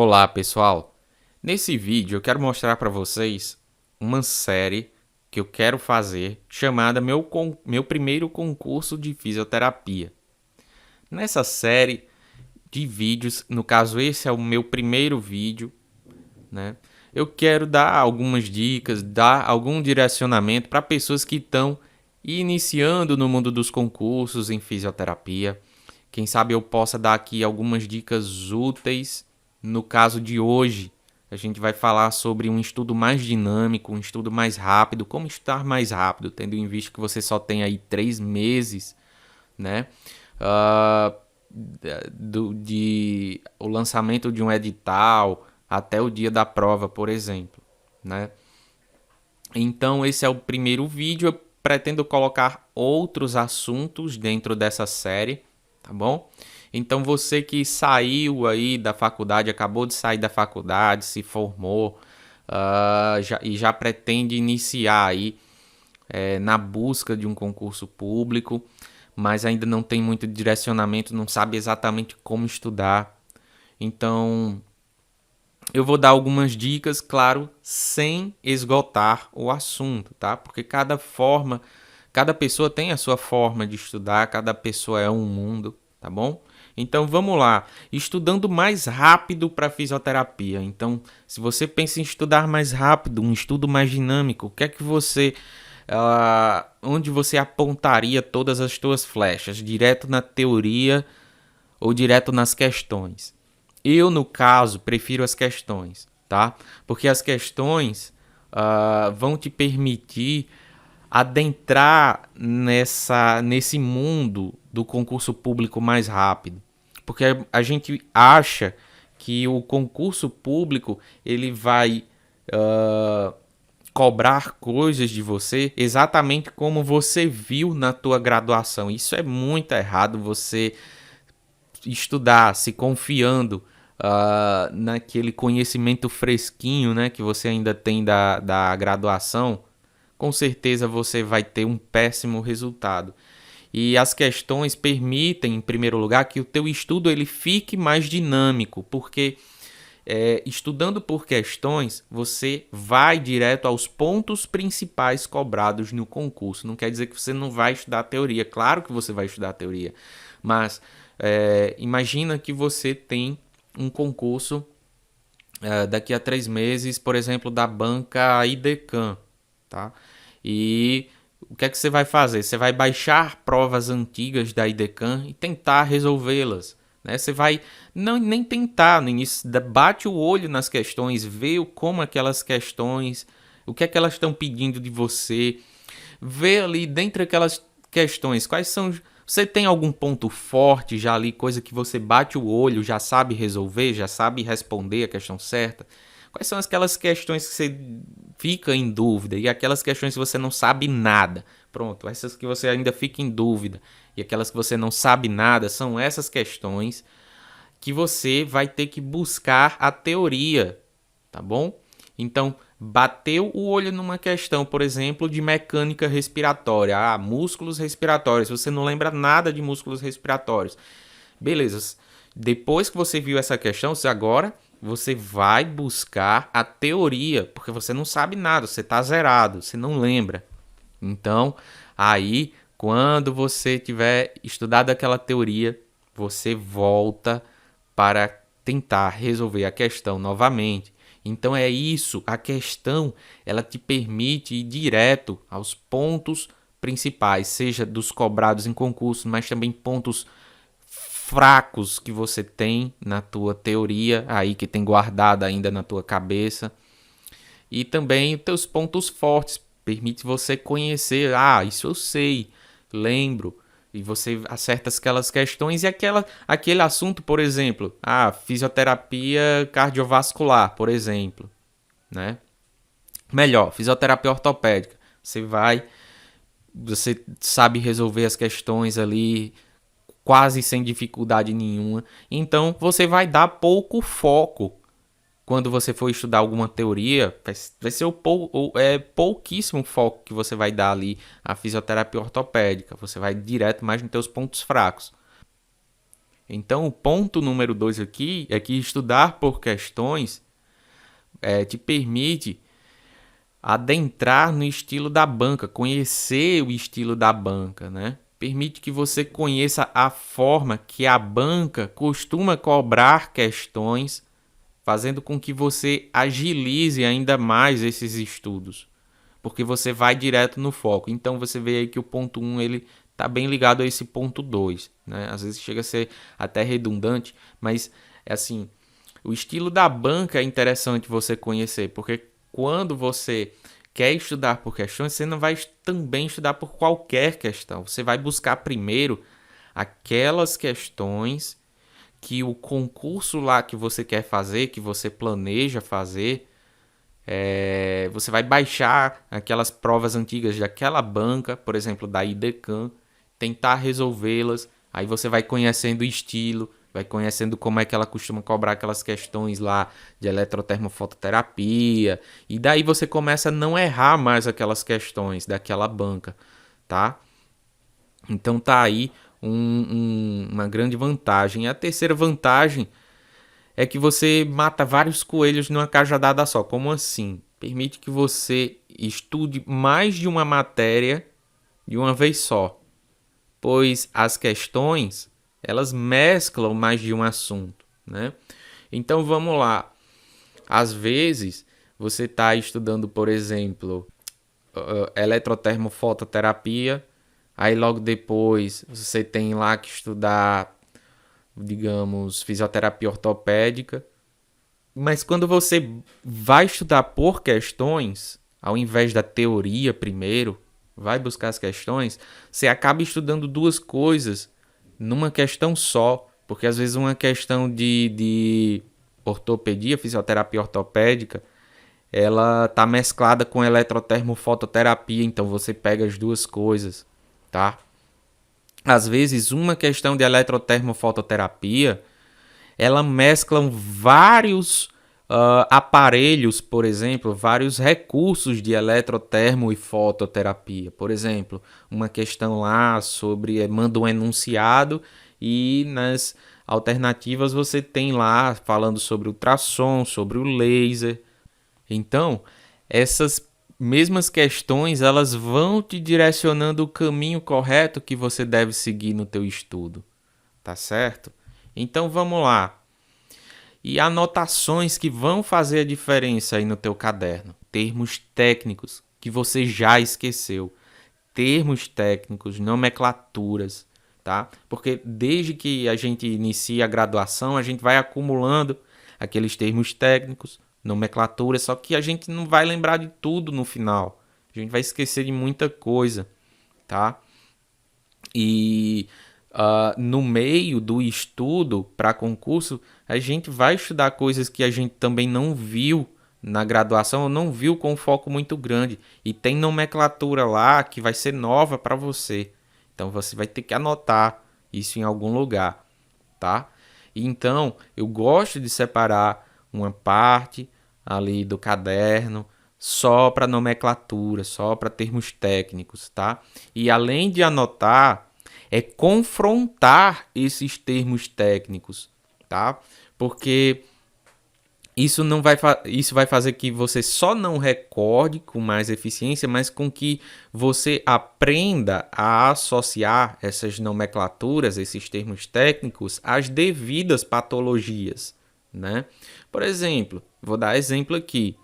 Olá pessoal, nesse vídeo eu quero mostrar para vocês uma série que eu quero fazer chamada meu primeiro concurso de fisioterapia. Nessa série de vídeos, no caso esse é o meu primeiro vídeo, né? Eu quero dar algumas dicas, dar algum direcionamento para pessoas que estão iniciando no mundo dos concursos em fisioterapia. Quem sabe eu possa dar aqui algumas dicas úteis. No caso de hoje, a gente vai falar sobre um estudo mais dinâmico, um estudo mais rápido, como estudar mais rápido, tendo em vista que você só tem aí 3 meses, né? Ah, o lançamento de um edital até o dia da prova, por exemplo, né? Então esse é o primeiro vídeo. Eu pretendo colocar outros assuntos dentro dessa série, tá bom? Então você que saiu aí da faculdade, acabou de sair da faculdade, se formou e já pretende iniciar aí na busca de um concurso público, mas ainda não tem muito direcionamento, não sabe exatamente como estudar. Então eu vou dar algumas dicas, claro, sem esgotar o assunto, tá? Porque cada pessoa tem a sua forma de estudar, cada pessoa é um mundo, tá bom? Então vamos lá, estudando mais rápido para fisioterapia. Então, se você pensa em estudar mais rápido, um estudo mais dinâmico, o que é que onde você apontaria todas as suas flechas? Direto na teoria ou direto nas questões? Eu, no caso, prefiro as questões, tá? Porque as questões vão te permitir adentrar nesse mundo do concurso público mais rápido. Porque a gente acha que o concurso público ele vai cobrar coisas de você exatamente como você viu na tua graduação. Isso é muito errado, você estudar se confiando naquele conhecimento fresquinho, né, que você ainda tem da graduação. Com certeza você vai ter um péssimo resultado. E as questões permitem, em primeiro lugar, que o teu estudo ele fique mais dinâmico, porque estudando por questões, você vai direto aos pontos principais cobrados no concurso. Não quer dizer que você não vai estudar a teoria. Claro que você vai estudar a teoria, mas imagina que você tem um concurso daqui a 3 meses, por exemplo, da banca IDECAM, tá? E o que é que você vai fazer? Você vai baixar provas antigas da IDECAM e tentar resolvê-las, né? Você vai nem tentar no início, bate o olho nas questões, vê como aquelas questões, o que é que elas estão pedindo de você, vê ali dentre aquelas questões quais são. Você tem algum ponto forte já ali, coisa que você bate o olho, já sabe resolver, já sabe responder a questão certa? Quais são aquelas questões que você fica em dúvida e aquelas questões que você não sabe nada? Pronto, essas que você ainda fica em dúvida e aquelas que você não sabe nada são essas questões que você vai ter que buscar a teoria, tá bom? Então, bateu o olho numa questão, por exemplo, de mecânica respiratória. Músculos respiratórios. Você não lembra nada de músculos respiratórios. Beleza. Depois que você viu essa questão, agora você vai buscar a teoria, porque você não sabe nada, você está zerado, você não lembra. Então, aí, quando você tiver estudado aquela teoria, você volta para tentar resolver a questão novamente. Então é isso, a questão ela te permite ir direto aos pontos principais, seja dos cobrados em concurso, mas também pontos fracos que você tem na tua teoria, aí que tem guardado ainda na tua cabeça. E também os teus pontos fortes, permite você conhecer, isso eu sei, lembro, e você acerta aquelas questões e aquele assunto, por exemplo, fisioterapia cardiovascular, por exemplo, né? Melhor, fisioterapia ortopédica. Você sabe resolver as questões ali quase sem dificuldade nenhuma. Então, você vai dar pouco foco quando você for estudar alguma teoria, vai ser pouquíssimo foco que você vai dar ali à fisioterapia ortopédica. Você vai direto mais nos teus pontos fracos. Então, o ponto número 2 aqui é que estudar por questões te permite adentrar no estilo da banca, conhecer o estilo da banca, né? Permite que você conheça a forma que a banca costuma cobrar questões, fazendo com que você agilize ainda mais esses estudos, porque você vai direto no foco. Então você vê aí que o ponto 1 ele está bem ligado a esse ponto 2, né? Às vezes chega a ser até redundante, mas é assim, o estilo da banca é interessante você conhecer, porque quando você quer estudar por questões, você não vai também estudar por qualquer questão. Você vai buscar primeiro aquelas questões que o concurso lá que você quer fazer, que você planeja fazer, você vai baixar aquelas provas antigas daquela banca, por exemplo, da IDECAM, tentar resolvê-las, aí você vai conhecendo o estilo, vai conhecendo como é que ela costuma cobrar aquelas questões lá de eletrotermofototerapia, e daí você começa a não errar mais aquelas questões daquela banca, tá? Então tá aí uma grande vantagem. E a terceira vantagem é que você mata vários coelhos numa cajadada só. Como assim? Permite que você estude mais de uma matéria de uma vez só, pois as questões elas mesclam mais de um assunto, né? Então vamos lá. Às vezes você está estudando, por exemplo, eletrotermofototerapia, aí logo depois você tem lá que estudar, digamos, fisioterapia ortopédica. Mas quando você vai estudar por questões, ao invés da teoria primeiro, vai buscar as questões, você acaba estudando duas coisas numa questão só. Porque às vezes uma questão de ortopedia, fisioterapia ortopédica, ela tá mesclada com eletrotermofototerapia, então você pega as duas coisas, tá? Às vezes uma questão de eletrotermofototerapia ela mescla vários aparelhos, por exemplo, vários recursos de eletrotermo e fototerapia. Por exemplo, uma questão lá sobre manda um enunciado e nas alternativas você tem lá falando sobre ultrassom, sobre o laser. Então, essas mesmas questões elas vão te direcionando o caminho correto que você deve seguir no teu estudo, tá certo? Então vamos lá. E anotações que vão fazer a diferença aí no teu caderno. Termos técnicos que você já esqueceu. Termos técnicos, nomenclaturas, tá? Porque desde que a gente inicia a graduação, a gente vai acumulando aqueles termos técnicos, nomenclaturas, só que a gente não vai lembrar de tudo no final. A gente vai esquecer de muita coisa, tá? E no meio do estudo para concurso, a gente vai estudar coisas que a gente também não viu na graduação, ou não viu com um foco muito grande. E tem nomenclatura lá que vai ser nova para você. Então você vai ter que anotar isso em algum lugar, tá? Então, eu gosto de separar uma parte ali do caderno só para nomenclatura, só para termos técnicos, tá? E além de anotar, é confrontar esses termos técnicos, tá? Porque isso vai fazer que você só não recorde com mais eficiência, mas com que você aprenda a associar essas nomenclaturas, esses termos técnicos, às devidas patologias, né? Por exemplo, vou dar exemplo aqui: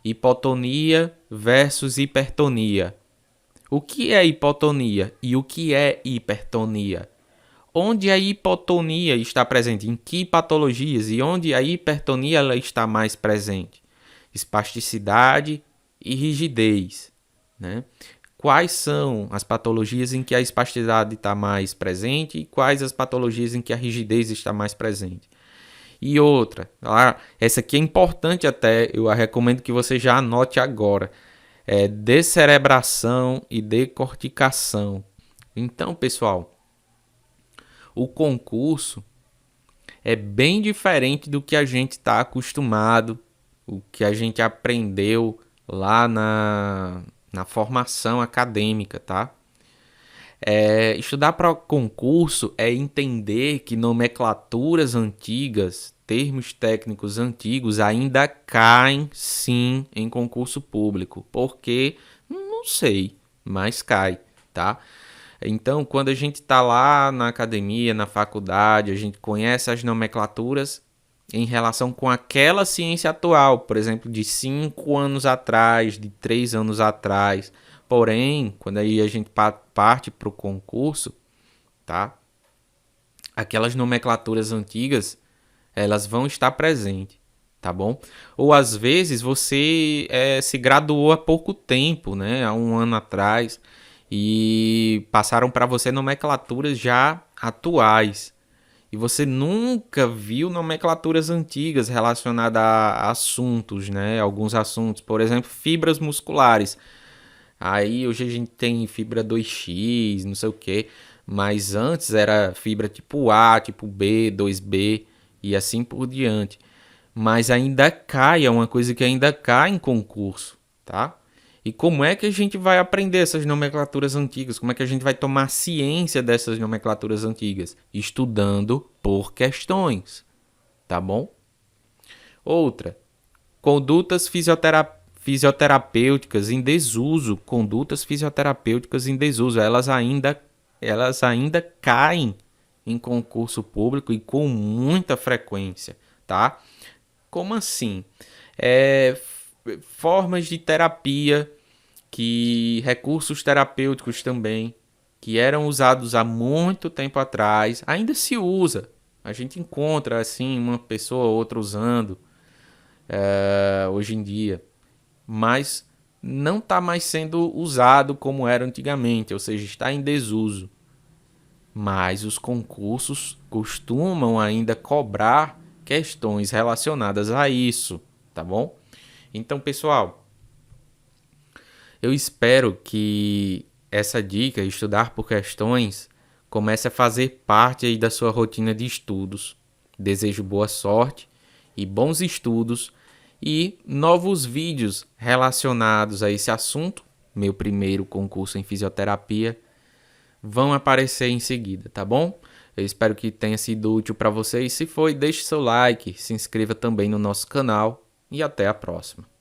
hipotonia versus hipertonia. O que é hipotonia e o que é hipertonia? Onde a hipotonia está presente? Em que patologias? E onde a hipertonia ela está mais presente? Espasticidade e rigidez, né? Quais são as patologias em que a espasticidade está mais presente e quais as patologias em que a rigidez está mais presente? E outra, essa aqui é importante até, eu recomendo que você já anote agora. Descerebração e decorticação. Então, pessoal, o concurso é bem diferente do que a gente está acostumado, o que a gente aprendeu lá na formação acadêmica, tá? Estudar para concurso é entender que nomenclaturas antigas, termos técnicos antigos ainda caem sim em concurso público. Porque, não sei, mas cai, tá? Então, quando a gente está lá na academia, na faculdade, a gente conhece as nomenclaturas em relação com aquela ciência atual, por exemplo, de 5 anos atrás, de 3 anos atrás. Porém, quando aí a gente parte para o concurso, tá? Aquelas nomenclaturas antigas, elas vão estar presentes, tá bom? Ou às vezes você se graduou há pouco tempo, né? Há um ano atrás, e passaram para você nomenclaturas já atuais. E você nunca viu nomenclaturas antigas relacionadas a assuntos, né? Alguns assuntos, por exemplo, fibras musculares. Aí hoje a gente tem fibra 2x, não sei o que, mas antes era fibra tipo A, tipo B, 2B e assim por diante. Mas ainda cai, é uma coisa que ainda cai em concurso, tá? E como é que a gente vai aprender essas nomenclaturas antigas? Como é que a gente vai tomar ciência dessas nomenclaturas antigas? Estudando por questões, tá bom? Outra, condutas fisioterapêuticas em desuso. Condutas fisioterapêuticas em desuso. Elas ainda caem em concurso público e com muita frequência, tá? Como assim? Formas de terapia, recursos terapêuticos também, que eram usados há muito tempo atrás, ainda se usa. A gente encontra assim uma pessoa ou outra usando hoje em dia, mas não está mais sendo usado como era antigamente, ou seja, está em desuso. Mas os concursos costumam ainda cobrar questões relacionadas a isso, tá bom? Então, pessoal, eu espero que essa dica, estudar por questões, comece a fazer parte aí da sua rotina de estudos. Desejo boa sorte e bons estudos e novos vídeos relacionados a esse assunto, meu primeiro concurso em fisioterapia, vão aparecer em seguida, tá bom? Eu espero que tenha sido útil para vocês. Se foi, deixe seu like, se inscreva também no nosso canal e até a próxima.